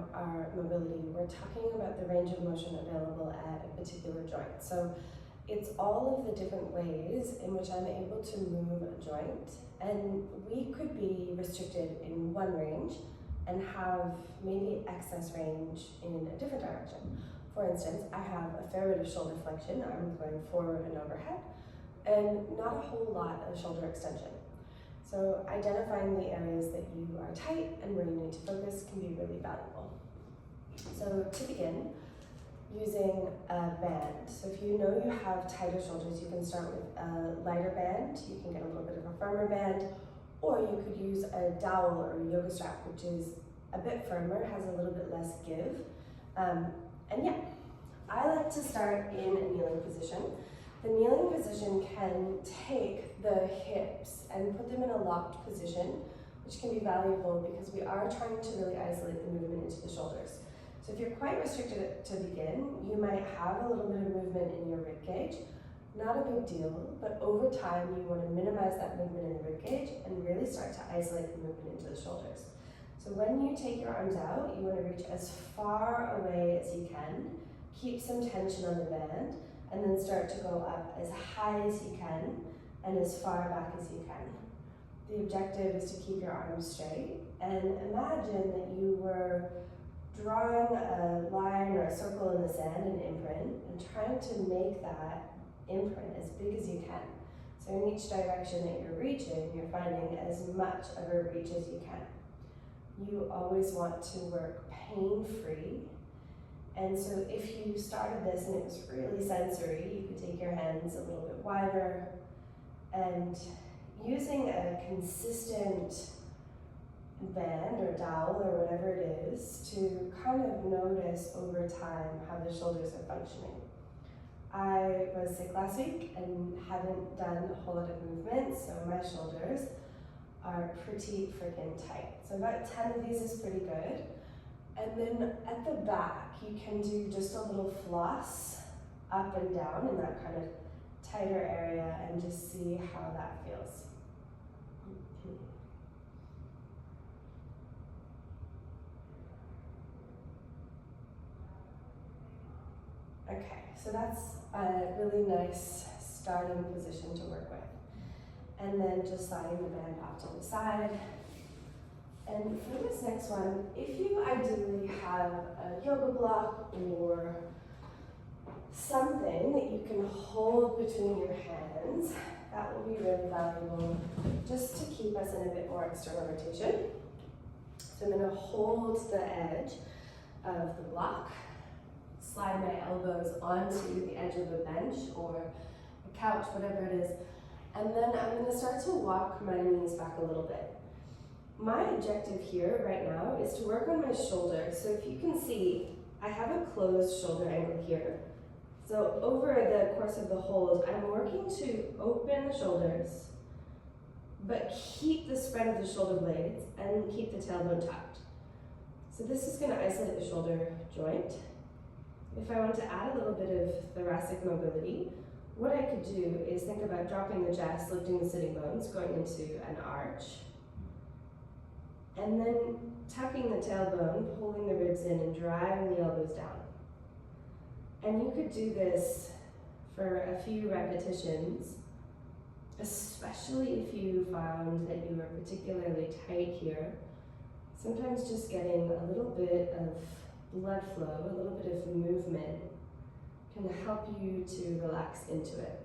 about our mobility, we're talking about the range of motion available at a particular joint. So it's all of the different ways in which I'm able to move a joint, and we could be restricted in one range and have maybe excess range in a different direction. For instance, I have a fair bit of shoulder flexion, I'm going forward and overhead, and not a whole lot of shoulder extension. So identifying the areas that you are tight and where you need to focus can be really valuable. So to begin, using a band. So if you know you have tighter shoulders, you can start with a lighter band, you can get a little bit of a firmer band, or you could use a dowel or a yoga strap, which is a bit firmer, has a little bit less give. And yeah, I like to start in a kneeling position. The kneeling position can take the hips and put them in a locked position, which can be valuable because we are trying to really isolate the movement into the shoulders. So if you're quite restricted to begin, you might have a little bit of movement in your rib cage. Not a big deal, but over time you want to minimize that movement in the rib cage and really start to isolate the movement into the shoulders. So when you take your arms out, you want to reach as far away as you can, keep some tension on the band, and then start to go up as high as you can and as far back as you can. The objective is to keep your arms straight, and imagine that you were drawing a line or a circle in the sand, an imprint, and trying to make that imprint as big as you can. So in each direction that you're reaching, you're finding as much of a reach as you can. You always want to work pain-free. And so if you started this and it was really sensory, you could take your hands a little bit wider and using a consistent band or dowel or whatever it is to kind of notice over time how the shoulders are functioning. I was sick last week and haven't done a whole lot of movement, so my shoulders are pretty freaking tight. So about 10 of these is pretty good. And then at the back, you can do just a little floss up and down in that kind of tighter area and just see how that feels. Okay, so that's a really nice starting position to work with. And then just sliding the band off to the side. And for this next one, if you ideally have a yoga block or something that you can hold between your hands, that will be really valuable just to keep us in a bit more external rotation. So I'm going to hold the edge of the block, slide my elbows onto the edge of a bench or a couch, whatever it is, and then I'm going to start to walk my knees back a little bit. My objective here right now is to work on my shoulder. So if you can see, I have a closed shoulder angle here. So over the course of the hold, I'm working to open the shoulders, but keep the spread of the shoulder blades and keep the tailbone tucked. So this is going to isolate the shoulder joint. If I want to add a little bit of thoracic mobility, what I could do is think about dropping the chest, lifting the sitting bones, going into an arch, and then tucking the tailbone, pulling the ribs in and driving the elbows down. And you could do this for a few repetitions, especially if you found that you were particularly tight here. Sometimes just getting a little bit of blood flow, a little bit of movement can help you to relax into it.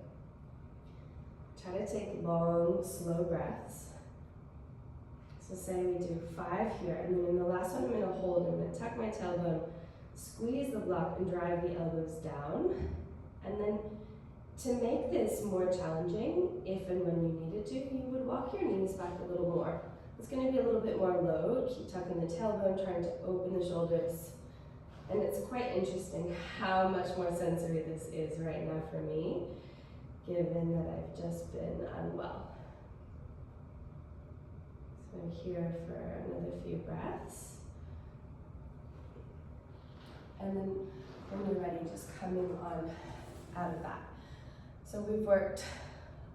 Try to take long, slow breaths. So say we do 5 here, and then in the last one I'm going to hold, I'm going to tuck my tailbone, squeeze the block and drive the elbows down. And then to make this more challenging, if and when you needed to, you would walk your knees back a little more. It's going to be a little bit more load, keep tucking the tailbone, trying to open the shoulders. And it's quite interesting how much more sensory this is right now for me, given that I've just been unwell. So I'm here for another few breaths. And then when you're ready, just coming on out of that. So we've worked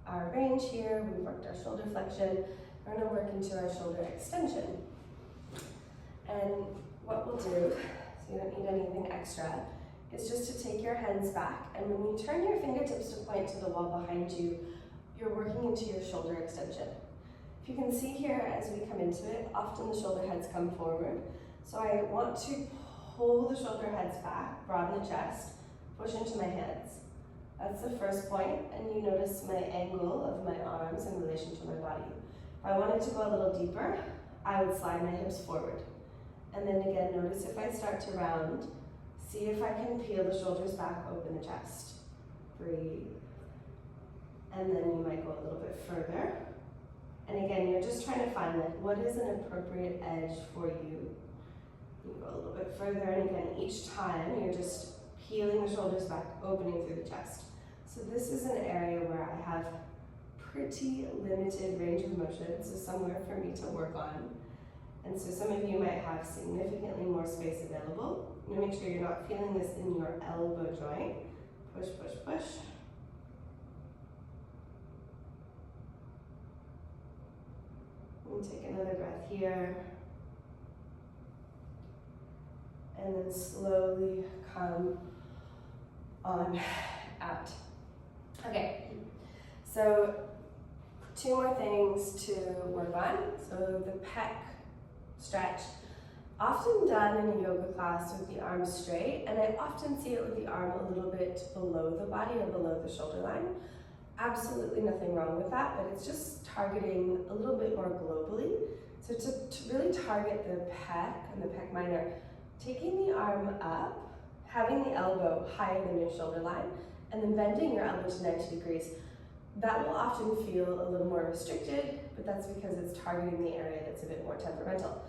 our range here, we've worked our shoulder flexion, we're going to work into our shoulder extension. And what we'll do, so you don't need anything extra, is just to take your hands back, and when you turn your fingertips to point to the wall behind you, you're working into your shoulder extension. If you can see here as we come into it, often the shoulder heads come forward. So I want to pull the shoulder heads back, broaden the chest, push into my hands. That's the first point, and you notice my angle of my arms in relation to my body. If I wanted to go a little deeper, I would slide my hips forward. And then again, notice if I start to round, see if I can peel the shoulders back, open the chest. Breathe. And then you might go a little bit further. And again, you're just trying to find like what is an appropriate edge for you. You go a little bit further, and again, each time you're just peeling the shoulders back, opening through the chest. So this is an area where I have pretty limited range of motion, so somewhere for me to work on. And so some of you might have significantly more space available. You want to make sure you're not feeling this in your elbow joint. Push, push, push. And take another breath here. And then slowly come on out. Okay, so 2 more things to work on. So the pec stretch, often done in a yoga class with the arms straight, and I often see it with the arm a little bit below the body or below the shoulder line. Absolutely nothing wrong with that, but it's just targeting a little bit more globally. So to really target the pec and the pec minor, taking the arm up, having the elbow higher than your shoulder line, and then bending your elbow to 90 degrees. That will often feel a little more restricted, but that's because it's targeting the area that's a bit more temperamental.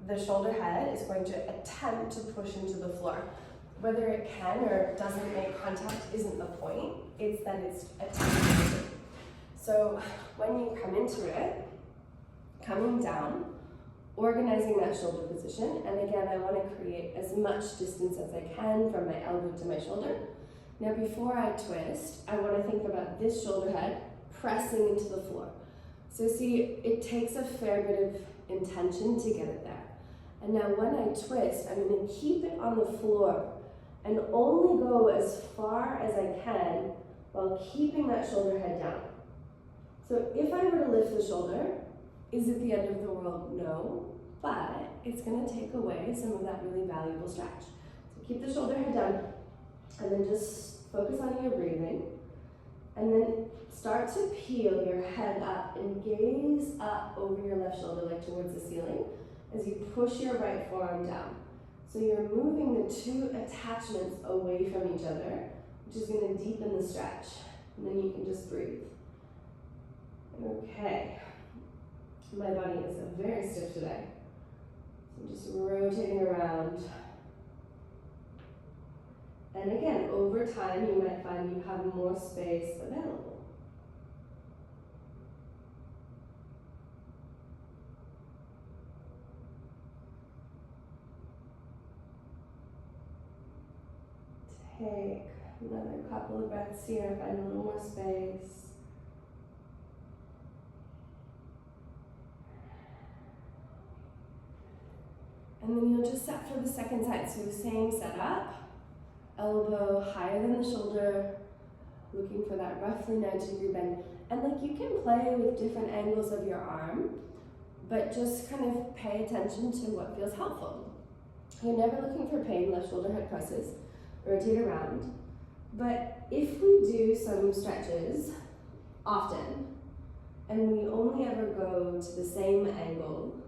The shoulder head is going to attempt to push into the floor. Whether it can or doesn't make contact isn't the point, it's that it's attempting to. So when you come into it, coming down, organizing that shoulder position, and again, I want to create as much distance as I can from my elbow to my shoulder. Now before I twist, I want to think about this shoulder head pressing into the floor. So see, it takes a fair bit of intention to get it there. And now when I twist, I'm going to keep it on the floor and only go as far as I can while keeping that shoulder head down. So if I were to lift the shoulder, is it the end of the world? No, but it's going to take away some of that really valuable stretch. So keep the shoulder head down, and then just focus on your breathing, and then start to peel your head up and gaze up over your left shoulder, like towards the ceiling, as you push your right forearm down. So you're moving the 2 attachments away from each other, which is going to deepen the stretch, and then you can just breathe. Okay. My body is very stiff today. So I'm just rotating around. And again, over time, you might find you have more space available. Take another couple of breaths here, find a little more space. And then you'll just set for the second side. So the same setup, elbow higher than the shoulder, looking for that roughly 90-degree bend. And like you can play with different angles of your arm, but just kind of pay attention to what feels helpful. You're never looking for pain, left shoulder head presses, rotate around. But if we do some stretches often, and we only ever go to the same angle,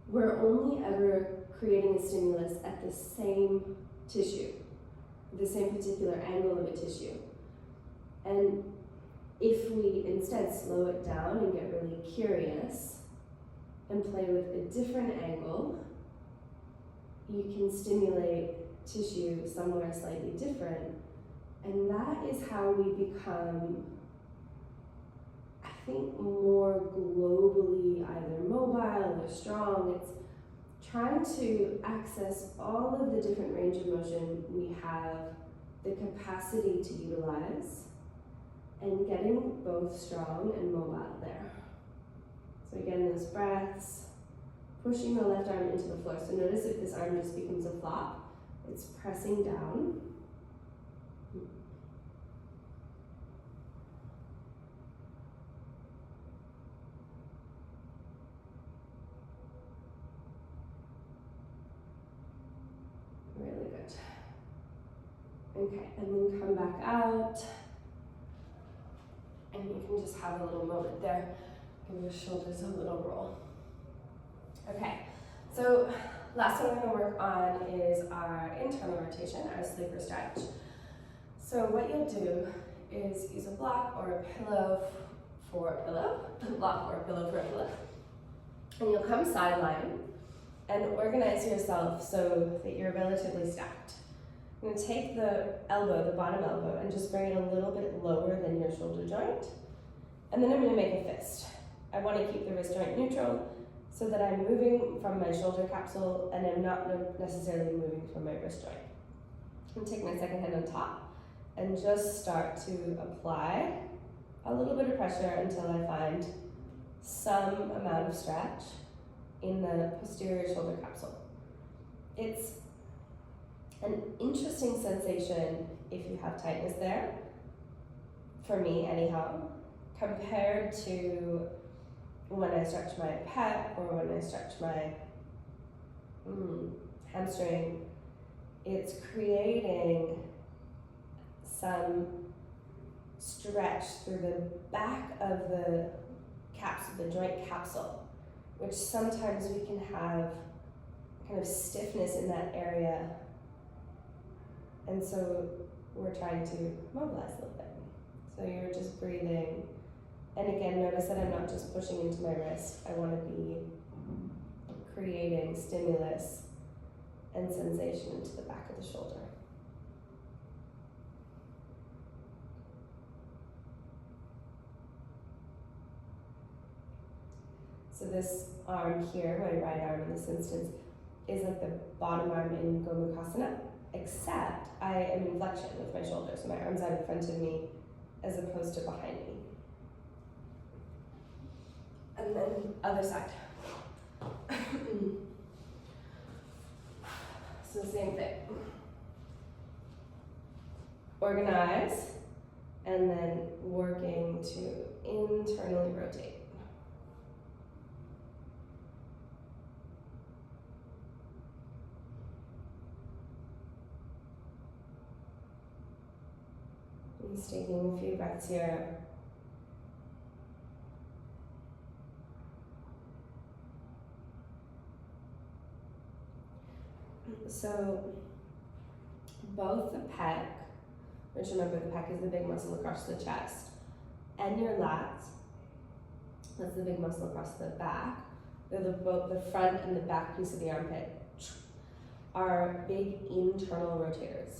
we're only ever creating a stimulus at the same tissue, the same particular angle of a tissue. And if we instead slow it down and get really curious and play with a different angle, you can stimulate tissue somewhere slightly different. And that is how we become, I think, more globally either mobile or strong. It's trying to access all of the different range of motion we have the capacity to utilize, and getting both strong and mobile there. So again, those breaths, pushing the left arm into the floor. So notice if this arm just becomes a flop, it's pressing down. Really good. Okay, and then come back out. And you can just have a little moment there. Give your shoulders a little roll. Okay, so last one we're gonna work on is our internal rotation, our sleeper stretch. So what you'll do is use a block or a pillow for a pillow, a block or a pillow for a pillow. And you'll come sideline and organize yourself so that you're relatively stacked. I'm going to take the elbow, the bottom elbow, and just bring it a little bit lower than your shoulder joint. And then I'm going to make a fist. I want to keep the wrist joint neutral so that I'm moving from my shoulder capsule and I'm not necessarily moving from my wrist joint. I'm going to take my second hand on top and just start to apply a little bit of pressure until I find some amount of stretch in the posterior shoulder capsule. It's an interesting sensation if you have tightness there, for me anyhow, compared to when I stretch my pec or when I stretch my hamstring. It's creating some stretch through the back of the capsule, the joint capsule, which sometimes we can have kind of stiffness in that area. And so we're trying to mobilize a little bit. So you're just breathing. And again, notice that I'm not just pushing into my wrist. I want to be creating stimulus and sensation into the back of the shoulder. So this arm here, my right arm in this instance, is like the bottom arm in Gomukhasana, except I am in flexion with my shoulders. So my arm's out in front of me as opposed to behind me. And then other side. So same thing. Organize, and then working to internally rotate. Just taking a few breaths here. So both the pec, which remember the pec is the big muscle across the chest, and your lats, that's the big muscle across the back, they're both the front and the back piece of the armpit, are big internal rotators.